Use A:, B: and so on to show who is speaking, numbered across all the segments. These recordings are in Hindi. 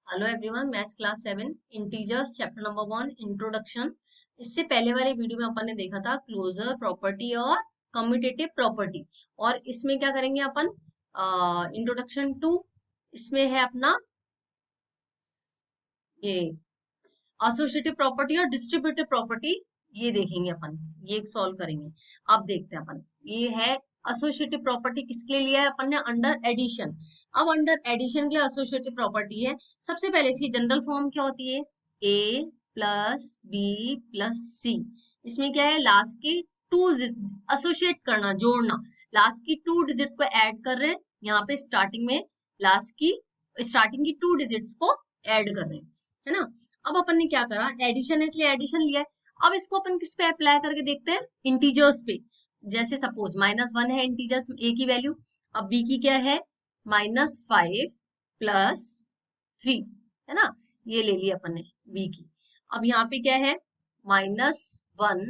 A: Hello everyone, maths class 7 integers chapter number 1 introduction. इससे पहले वाले वीडियो में अपन ने देखा था क्लोजर प्रॉपर्टी और कम्यूटेटिव प्रॉपर्टी। और इसमें क्या करेंगे अपन? Introduction to. इसमें है अपना ये एसोसिएटिव प्रॉपर्टी और डिस्ट्रीब्यूटिव प्रॉपर्टी। ये देखेंगे अपन, ये सॉल्व करेंगे। अब देखते हैं अपन, ये है एसोसिएटिव प्रॉपर्टी। किसके लिए लिया है अपन ने? Under addition. अब अंडर एडिशन के लिए एसोसिएटिव प्रॉपर्टी है। सबसे पहले इसकी जनरल फॉर्म क्या होती है? ए प्लस बी प्लस सी। इसमें क्या है? लास्ट की टू एसोसिएट करना, जोड़ना। लास्ट की टू डिजिट को ऐड कर रहे हैं यहाँ पे स्टार्टिंग में। लास्ट की स्टार्टिंग की टू डिजिट्स को ऐड कर रहे हैं, है ना। अब अपन ने क्या करा? एडिशन है इसलिए एडिशन लिया है। अब इसको अपन किस पे अप्लाई करके देखते हैं? इंटीजर्स पे। जैसे सपोज -1 है इंटीजर्स ए की वैल्यू। अब बी की क्या है? -5 प्लस 3, है ना। ये ले लिया अपन ने बी की। अब यहाँ पे क्या है? -1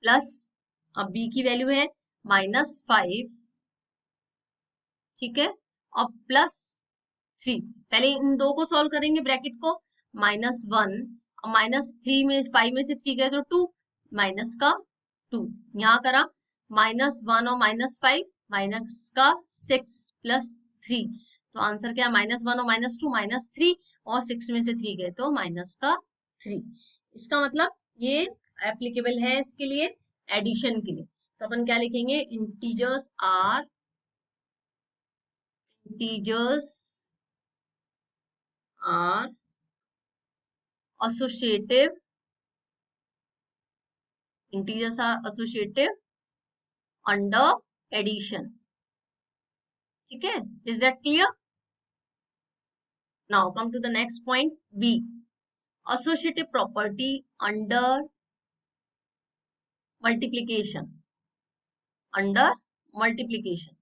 A: प्लस, अब बी की वैल्यू है -5, ठीक है। अब प्लस 3। पहले इन दो को सॉल्व करेंगे, ब्रैकेट को। -1 -3 में 5 में से 3 गए तो 2, माइनस का 2। यहाँ करा -1 और -5 माइनस का 6 प्लस 3। तो आंसर क्या? -1 और -2 -3, और 6 में से 3 गए तो माइनस का 3। इसका मतलब ये एप्लीकेबल है इसके लिए, एडिशन के लिए। तो अपन क्या लिखेंगे? Integers are associative, integers are associative under addition. ठीक है? Is that clear? Now come to the next point, B, associative property under multiplication. Under multiplication.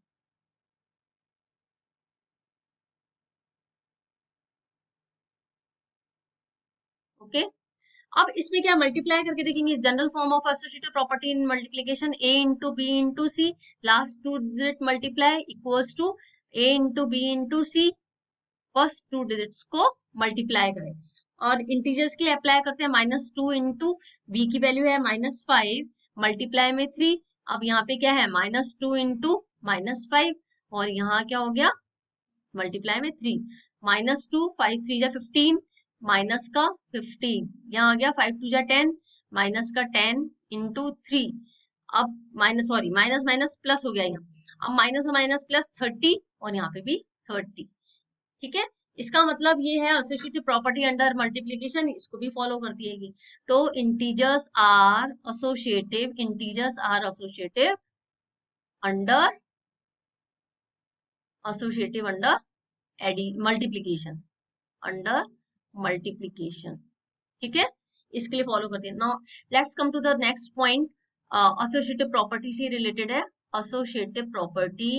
A: Okay? अब इसमें क्या मल्टीप्लाई करके देखेंगे? General form of associative property in multiplication, A into B into C, last two digit multiply equals to A into B into C, first two digits को मल्टीप्लाई करें। और इंटीजर्स के लिए अप्लाई करते हैं -2 इंटू बी की वैल्यू है -5 मल्टीप्लाई में 3। अब यहाँ पे क्या है? -2 इंटू -5, और यहाँ क्या हो गया? मल्टीप्लाई में 3। -2 5 3 जा 15, माइनस का 15, यहाँ आ गया 5 2 जा 10, माइनस का 10 इंटू 3। अब minus, sorry, minus minus plus हो गया यहाँ। अब माइनस और माइनस प्लस 30, और यहाँ पे भी 30। ठीक है। इसका मतलब ये है एसोसिएटिव प्रॉपर्टी अंडर मल्टीप्लिकेशन, इसको भी फॉलो करती है। तो integers are associative, integers are associative under, associative under multiplication, under multiplication. ठीक है, इसके लिए फॉलो करते हैं। Now let's come to the next point, associative property से रिलेटेड है। एसोसिएटिव प्रॉपर्टी,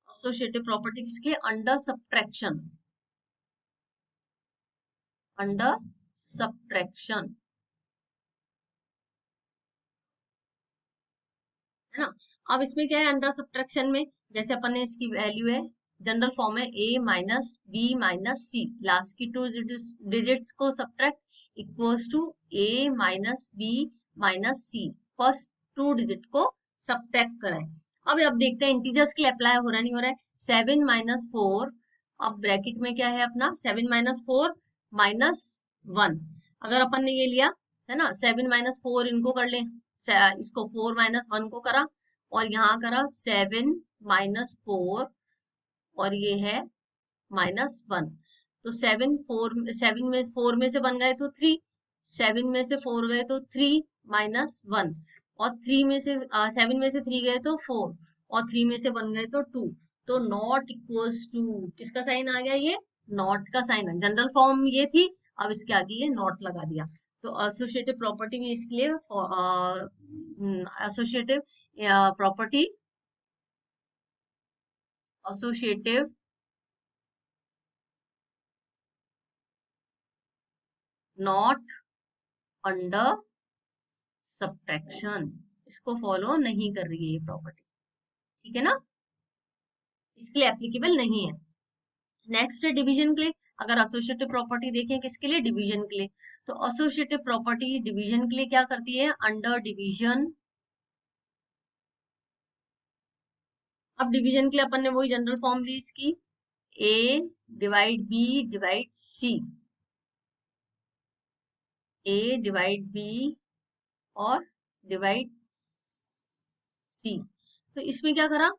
A: एसोसिएटिव प्रॉपर्टी किसके लिए? अंडर सब्ट्रैक्शन, अंडर सब्ट्रैक्शन, है ना। अब इसमें क्या है? अंडर सब्ट्रैक्शन में जैसे अपन ने इसकी वैल्यू है, जनरल फॉर्म है a minus B minus C, last की टू डिजिट्स को subtract equals to a minus B minus C, first two digit को सब्ट्रैक्ट कराए। अब देखते हैं इंटीजर्स के लिए अप्लाई हो रहा नहीं हो रहा है। 7 माइनस 4, अब ब्रैकेट में क्या है अपना? 7 माइनस 4 माइनस 1। अगर अपन ने ये लिया है ना, 7 माइनस 4 इनको कर ले, इसको 4 माइनस 1 को करा, और यहाँ करा 7 माइनस 4, और ये है -1। तो 7 में 4 में से 1 गए तो 3, 7 में से 4 गए तो 3 माइनस 1, और 3 में से 7 में से 3 गए तो 4, और 3 में से 1 गए तो 2। तो नॉट इक्वल्स टू, किसका साइन आ गया? ये नॉट का साइन है। जनरल फॉर्म ये थी, अब इसके आगे ये नॉट लगा दिया। तो एसोसिएटिव प्रॉपर्टी में इसके लिए associative property, associative not under subtraction, इसको फॉलो नहीं कर रही है ये प्रॉपर्टी। ठीक है ना, इसके लिए एप्लीकेबल नहीं है। नेक्स्ट है डिवीजन के लिए। अगर एसोसिएटिव प्रॉपर्टी देखें किसके लिए, डिवीजन के लिए, तो एसोसिएटिव प्रॉपर्टी डिवीजन के लिए क्या करती है, अंडर डिवीजन। अब डिवीजन के लिए अपन ने वही जनरल फॉर्म ली इसकी, ए डिवाइड बी डिवाइड सी, ए डिवाइड बी और डिवाइड सी। तो इसमें क्या करा,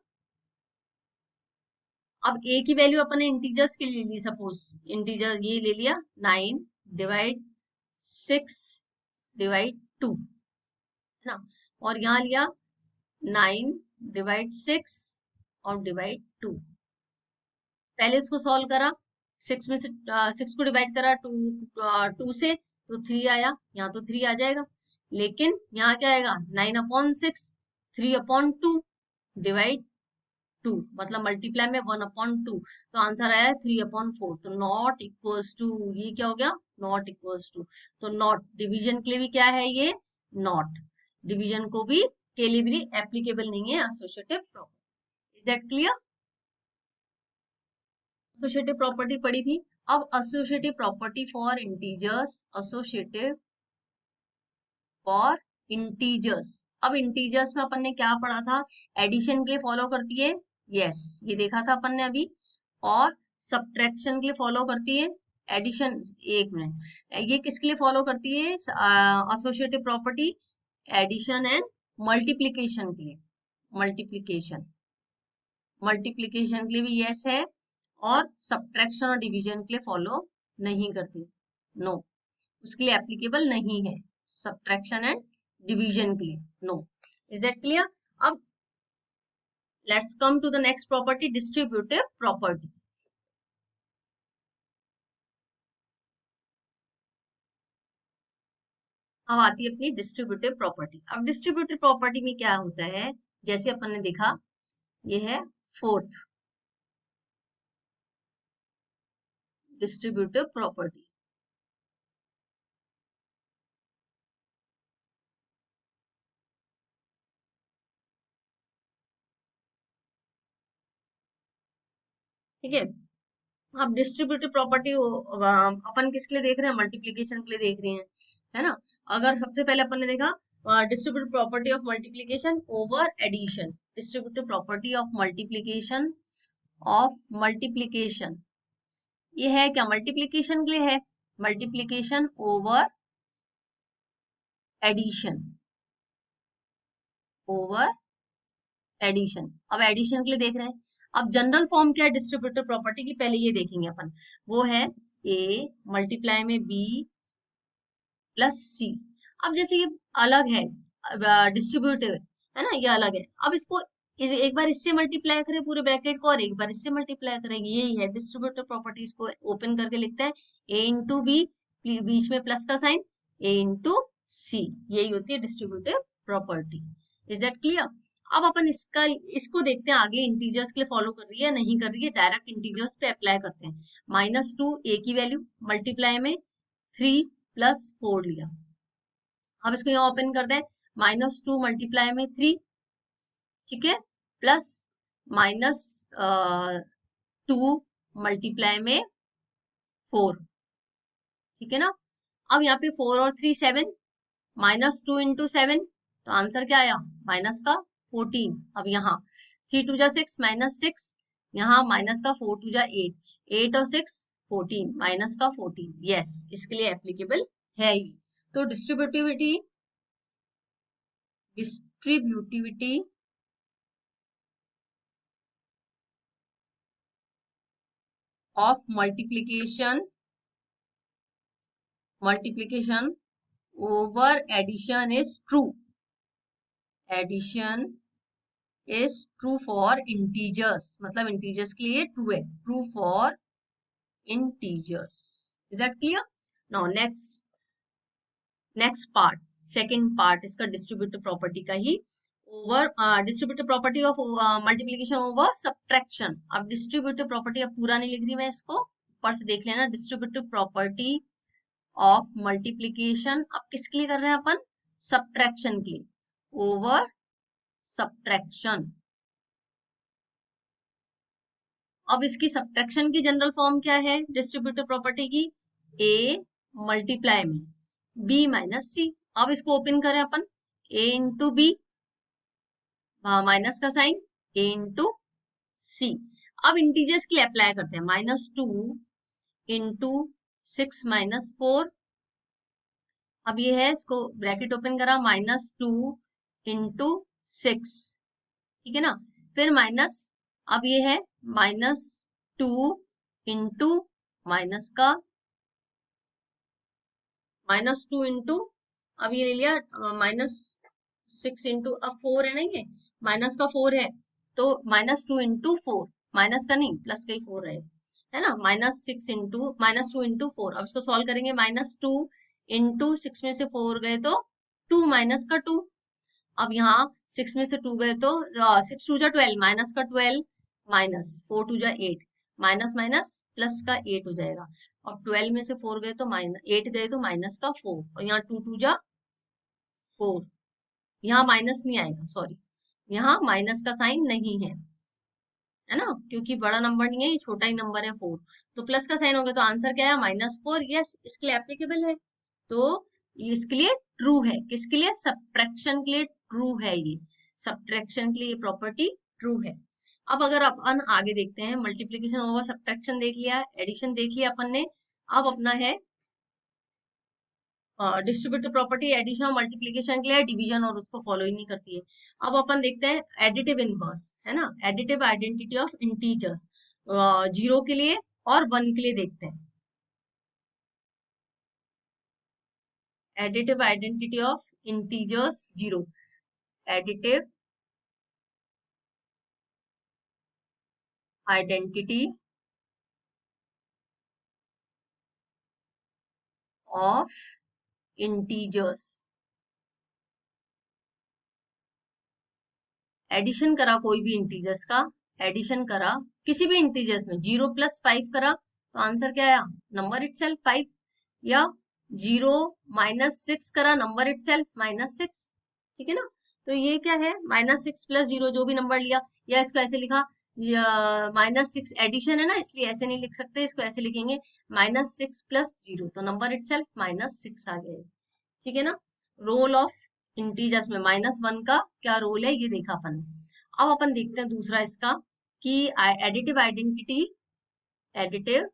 A: अब ए की वैल्यू अपन ने इंटीजर्स के लिए ली, सपोज इंटीजर ये ले लिया 9 डिवाइड 6 डिवाइड 2, है ना, और यहाँ लिया 9 डिवाइड 6 और डिवाइड 2। पहले इसको सॉल्व करा, 6 में से 6 को डिवाइड करा 2 से, तो 3 आया, यहाँ तो 3 आ जाएगा, लेकिन यहाँ क्या आएगा 9/6, 3/2 डिवाइड 2, मतलब मल्टीप्लाई में 1/2, तो आंसर आया 3/4। तो नॉट इक्वल्स टू, ये क्या हो गया, नॉट इक्वल्स टू। तो नॉट डिवीजन के लिए भी क्या है, ये नॉट डिवीजन को भी के लिए भी एप्लीकेबल नहीं है associative property. Is that clear. Associative property पढ़ी थी। अब associative property for integers, associative for integers. अब इंटीजर्स में अपन ने क्या पढ़ा था, एडिशन के लिए फॉलो करती है, यस ये देखा था अपन ने अभी, और सब्ट्रैक्शन के लिए फॉलो करती है एडिशन। एक मिनट, ये किसके लिए फॉलो करती है associative property, addition and multiplication के लिए, मल्टीप्लीकेशन, मल्टीप्लीकेशन के लिए भी यस है, और सब्ट्रैक्शन और डिवीजन के लिए फॉलो नहीं करती, नो, उसके लिए एप्लीकेबल नहीं है सब्ट्रैक्शन एंड डिवीजन के लिए, नो। Is that clear. अब let's come to the next property, distributive property. अब आती है अपनी डिस्ट्रीब्यूटिव प्रॉपर्टी। अब डिस्ट्रीब्यूटिव प्रॉपर्टी में क्या होता है, जैसे अपन ने देखा, ये है फोर्थ डिस्ट्रीब्यूटिव प्रॉपर्टी। ठीक है, अब डिस्ट्रीब्यूटिव प्रॉपर्टी अपन किसके लिए देख रहे हैं, मल्टीप्लीकेशन के लिए देख रहे हैं, है ना। अगर सबसे पहले अपन ने देखा distributive property of multiplication over addition, distributive property of multiplication, ये है क्या, मल्टीप्लीकेशन के लिए है, multiplication over addition, over addition. अब एडिशन के लिए देख रहे हैं। अब जनरल फॉर्म क्या है डिस्ट्रीब्यूटिव प्रॉपर्टी की, पहले ये देखेंगे अपन, वो है ए मल्टीप्लाई में बी प्लस सी। अब जैसे ये अलग है डिस्ट्रीब्यूटिव, है ना, ये अलग है। अब इसको एक बार इससे मल्टीप्लाई करें पूरे ब्रैकेट को, और एक बार इससे मल्टीप्लाई करेंगे, यही है डिस्ट्रीब्यूटिव प्रॉपर्टी। इसको ओपन करके लिखते हैं ए इंटू बी, बीच में प्लस का साइन, ए इंटू सी, यही होती है distributive property. Is that clear. अब अपन इसको देखते हैं आगे, इंटीजर्स के लिए फॉलो कर रही है नहीं कर रही है, डायरेक्ट इंटीजर्स पे अप्लाई करते हैं। -2 ए की वैल्यू, मल्टीप्लाई में 3 प्लस 4 लिया। अब इसको यहाँ ओपन कर दें, -2 मल्टीप्लाई में 3, ठीक है, प्लस -2 मल्टीप्लाई में 4, ठीक है ना। अब यहाँ पे 4 और 3 7, -2 इंटू 7, तो आंसर क्या आया, माइनस का 14। अब यहाँ 3 2 जा 6, -6, यहाँ माइनस का 4 2 जा 8, 8 और 6 14, माइनस का 14, यस इसके लिए एप्लीकेबल है ही। तो distributivity of multiplication over addition is true. Addition is true for integers, मतलब integers के लिए true है, true for integers. Is that clear? Now next part, second part इसका distributive property का ही, over distributive property of multiplication over subtraction. अब डिस्ट्रीब्यूटिव प्रॉपर्टी, अब पूरा नहीं लिख रही मैं इसको, ऊपर से देख लेना, डिस्ट्रीब्यूटिव प्रॉपर्टी ऑफ मल्टीप्लीकेशन। अब किसके लिए कर रहे हैं अपन, सब्ट्रैक्शन के लिए, ओवर सब्ट्रैक्शन, अब इसकी सब्ट्रैक्शन की जनरल फॉर्म क्या है डिस्ट्रीब्यूटिव प्रॉपर्टी की, ए मल्टीप्लाई में बी माइनस सी। अब इसको ओपन करें अपन, ए इंटू बी, माइनस का साइन, ए इंटू सी। अब इंटीजर्स के लिए अप्लाई करते हैं, -2 इंटू 6 - 4। अब ये है, इसको ब्रैकेट ओपन करा, -2 इंटू 6, ठीक है ना। फिर माइनस, अब ये है -2 इंटू माइनस का -2 इंटू, अब ये ले लिया -6 इंटू, अब 4 है ना, ये माइनस का 4 है, तो -2 इंटू 4, माइनस का नहीं प्लस का ही 4 है ना, -6 इंटू -2 इंटू 4। अब इसको सॉल्व करेंगे, -2 इंटू 6 में से 4 गए तो 2 माइनस का 2। अब यहाँ 6 में से 2 गए तो 6 2 जा 12, माइनस का 12 माइनस 4 2 जा 8, माइनस माइनस प्लस का 8 हो जाएगा। और 12 में से 4 गए तो माइनस, 8 गए तो माइनस का 4, और यहाँ 2 2 जा 4, यहाँ माइनस नहीं आएगा, सॉरी, यहाँ माइनस का साइन नहीं है ना, क्योंकि बड़ा नंबर नहीं है, ये छोटा ही नंबर है 4, तो प्लस का साइन हो गया, तो आंसर क्या है -4। यस, इसके लिए एप्लीकेबल है, तो इसके लिए ट्रू है। किसके लिए? सब्ट्रैक्शन के लिए ट्रू है ये, सब्ट्रैक्शन के लिए ये प्रॉपर्टी ट्रू है। अब अगर अपन आगे देखते हैं, मल्टीप्लीकेशन होगा, सब्ट्रैक्शन देख लिया, एडिशन देख लिया अपन ने, अब अपना है डिस्ट्रीब्यूटिव प्रॉपर्टी। एडिशन और मल्टीप्लीकेशन के लिए डिवीजन, और उसको फॉलो ही नहीं करती है। अब अपन देखते हैं एडिटिव इनवर्स, है ना, एडिटिव आइडेंटिटी ऑफ इंटीजर्स, 0 के लिए और 1 के लिए देखते हैं। Additive identity of integers 0, additive identity of integers. Addition करा कोई भी इंटीजर्स का, एडिशन करा किसी भी इंटीजर्स में, 0 + 5 करा, तो आंसर क्या आया? Number itself 5। या 0 - 6 करा, नंबर इटसेल्फ -6, ठीक है ना। तो ये क्या है, -6 + 0, जो भी नंबर लिया, या इसको ऐसे लिखा, -6 एडिशन है ना, इसलिए ऐसे नहीं लिख सकते, इसको ऐसे लिखेंगे -6 + 0, तो नंबर इटसेल्फ -6 आ गए, ठीक है ना। रोल ऑफ इंटीजर्स में -1 का क्या रोल है, ये देखा अपन ने। अब अपन देखते हैं दूसरा इसका, कि additive identity, additive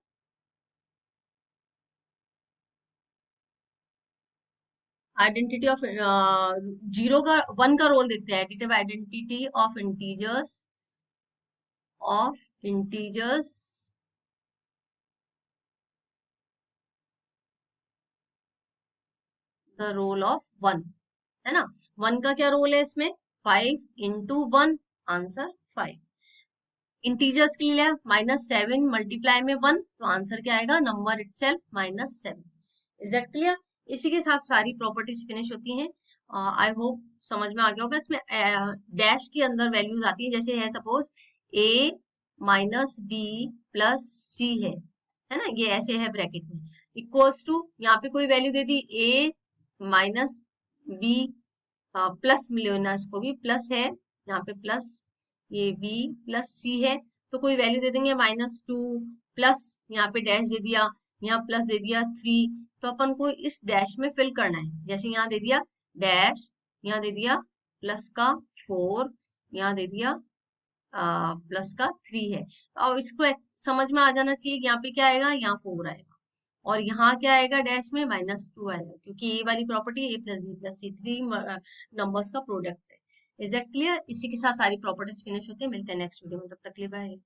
A: identity of 0 का 1 का रोल देखते हैं, additive identity of integers the role of 1, है ना। 1 का क्या रोल है इसमें, 5 इंटू 1, आंसर 5। इंटीजर्स के लिए -7 मल्टीप्लाई में 1, तो आंसर क्या आएगा, number itself -7। Is that clear? इसी के साथ सारी प्रॉपर्टीज फिनिश होती हैं। आई होप समझ में आ गया होगा। इसमें डैश के अंदर वैल्यूज आती है, जैसे है सपोज a - b + c है ना, ये ऐसे है ब्रैकेट में, इक्वल्स टू, यहाँ पे कोई वैल्यू दे दी a - b, प्लस मिलेना, इसको भी प्लस है, यहाँ पे प्लस, ये b + c है, तो कोई वैल्यू दे देंगे -2 प्लस, यहाँ पे डैश दे दिया, यहाँ प्लस दे दिया 3, तो अपन को इस डैश में फिल करना है। जैसे यहाँ दे दिया डैश, यहाँ दे दिया प्लस का 4, यहाँ दे दिया प्लस का 3 है, तो अब इसको समझ में आ जाना चाहिए कि यहाँ पे क्या आएगा, यहाँ 4 आएगा, और यहाँ क्या आएगा डैश में, -2 आएगा, क्योंकि ये वाली property a + b + c, 3 numbers का प्रोडक्ट है। Is that clear? इसी के साथ सारी प्रॉपर्टीज फिनिश होती है। मिलते हैं नेक्स्ट वीडियो में, तब तक के लिए बाय।